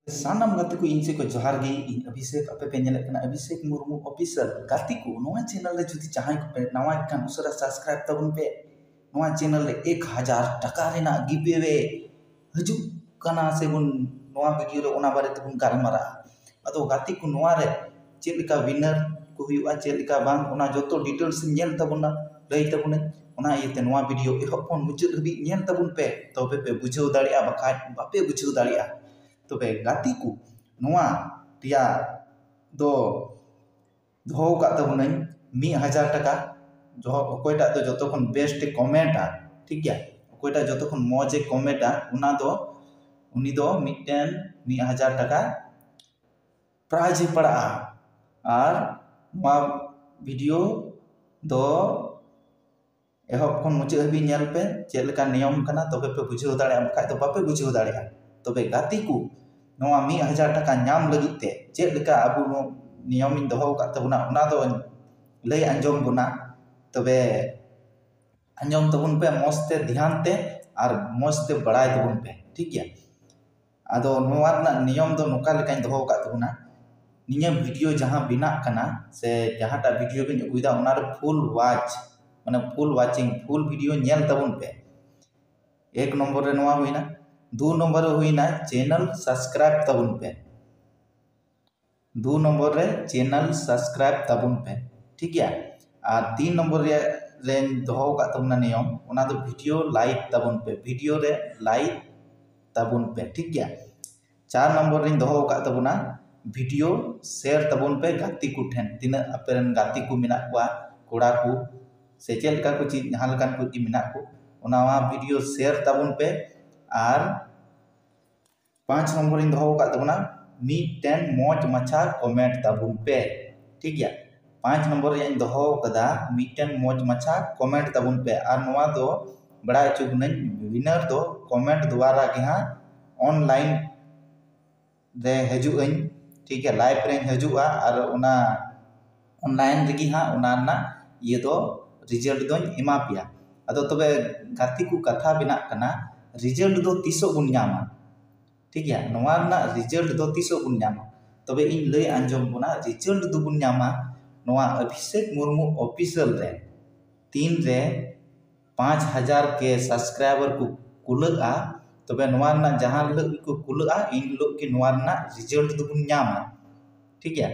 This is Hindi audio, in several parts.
सानम गाते को इन से को जोहार गे इन अभिषेक अपे पे नेले कना अभिषेक मुर्मू ऑफिशियल गाती को नोआ चैनल रे जुदी चाहे को पे नवा कान उसरा सब्सक्राइब तबन पे नोआ चैनल रे 1000 टका रेना गिवेवे हजू कना से बुन नोआ वीडियो रे ओना बारे तबन गालमारा अदो गाती को नोआ रे चेलिका विनर को हुआ चेलिका बांग ओना जोतो डिटेल्स नेल तबना लई तबना ओना इते नोआ वीडियो एहपन मुचाद हबी नेल तबन पे तबे पे बुझाव दाड़िया बखा बापे बुझाव दाड़िया तबे गाती को नोआ रिया दो दोहो का तबुनाई 1000 टका जो अकोयटा तो जतो खन बेस्ट कमेंटा ठीक गया अकोयटा जतो खन मौजे कमेंटा उना दो उनी दो मिटन 1000 टका प्राइज पड़ा और नोआ वीडियो दो एहब खन मुचाद हबी नेल पे चेलका नियम कना तबे पे बुझाव दाड़िया बखा तो बापे बुझाव दाड़िया तबे गाती को नोआ 1000 टका नाम लगिते चेलका अबु नो नियम इन दोहो का तबना उना दो लई अंजम बुना तबे अंजम तबन पे मस्ते ध्यान ते और मस्ते बड़ाई तबन पे ठीक गया आदो नोआ ना नियम दो नोका लेका दोहो का तबना निया वीडियो जहां बिना कना से जहां टा वीडियो बिन अगुइदा उना रे फुल वॉच माने फुल वाचिंग फुल वीडियो नेल तबन पे एक नंबर रे नोआ होइना 2 नंबर हुईना चैनल सब्सक्राइब तबन पे 2 नंबर रे चैनल सब्सक्राइब तबन पे ठीक गया और 3 नंबर रे दोहो का तबना नियम ओना दो वीडियो लाइक तबन पे वीडियो रे लाइक तबन पे ठीक गया 4 नंबर रे दोहो का तबना वीडियो शेयर तबन पे गाती को ठेन तिना अपेरन गाती को मिना को कोड़ा को से चेलका को चीज हालकान को की मिना को ओना वीडियो शेयर तबन पे और 5 नंबर इन दोहो का तबना मिटन मौज मछा कमेंट तबन पे ठीक गया 5 नंबर इन दोहो कदा मिटन मौज मछा कमेंट तबन पे और नोआ दो बड़ा चुगन विनर दो कमेंट द्वारा के हाँ ऑनलाइन रे हजुन ठीक है लाइव रे हजुआ और उना ऑनलाइन रेगी हाँ उना ना ये दो रिजल्ट दो एमा पिया अदो तबे गाती को कथा बिना कना रिजल्ट दो तीसो बुन नामा ठीक है नोआ ना रिजल्ट दो तीसो बुन नामा तबे इन लय अंजम बुना रिजल्ट दो बुन नामा नोआ अभिषेक मुर्मू ऑफिशियल रे 3 रे 5000 के सब्सक्राइबर को कुलगा तबे नोआ ना जहां लग को कुलगा इन लोग के नोआ ना रिजल्ट दो बुन नामा ठीक है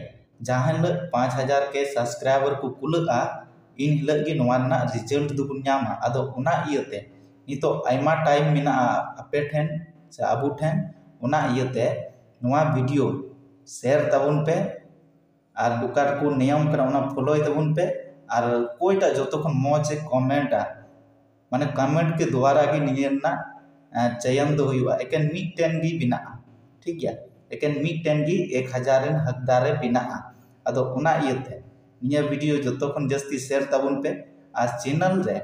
जहां लग 5000 के सब्सक्राइबर को कुलगा इन लग के नोआ ना रिजल्ट दो बुन नामा अदो उना इयते नितो आइमा टाइम मिना अपे ठेन से आबू ठेन उना इयते नोआ वीडियो शेयर तबन पे और दुकार को नियम करा उना फॉलो तबन पे और कोईटा जतो खन मौज कमेंटा माने कमेंट के द्वारा की नियना चयन दो हुआ एकेन मिटन गी बिना ठीक गया एकेन मिटन गी 1000 रन हकदारे बिना अदो उना इयते निया वीडियो जतो खन जस्ती शेयर तबन पे आज चैनल रे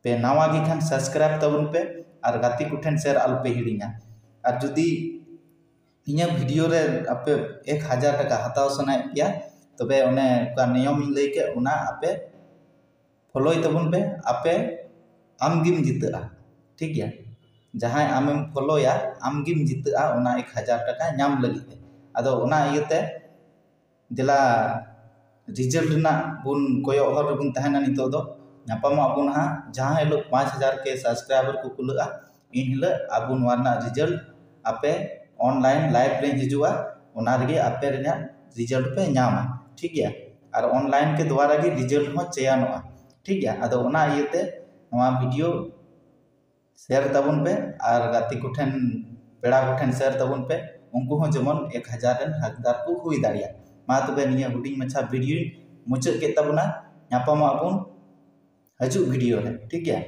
पे नवा गी खान सब्सक्राइब तबन पे और गाती को ठेन शेयर अल्पे हिड़िया और जुदी इኛ वीडियो रे आपे 1000 टका हताव सनाय पिया तबे ओने का नियम लई के ओना आपे फॉलो तबन पे आपे आमगिम जितआ ठीक गया जहां आमेम फॉलोया आमगिम जितआ ओना 1000 टका नाम लगी अदो ओना इयते दिला रिजल्ट ना बुन कोयो हर बुन तहना नितो दो नापामा अबुन हाँ जहां हेलो 5000 के सब्सक्राइबर को कुलगा इन हिल अबुन वारना रिजल्ट आपे ऑनलाइन लाइव रे हिजुआ ओना रे आपे रेना रिजल्ट पे नामा ठीक गया और ऑनलाइन के द्वारा की रिजल्ट हो चयनोआ ठीक गया अदो ओना इयते नवा वीडियो शेयर तबन पे और गाती को ठेन पेड़ा को ठेन शेयर तबन पे उनको हो जमन 1000 रन हकदार को हुई दाड़िया मा तबे निया हुडिंग मछा वीडियो मुचाद के तबना नापामा अबुन हजू वीडियो है ठीक है।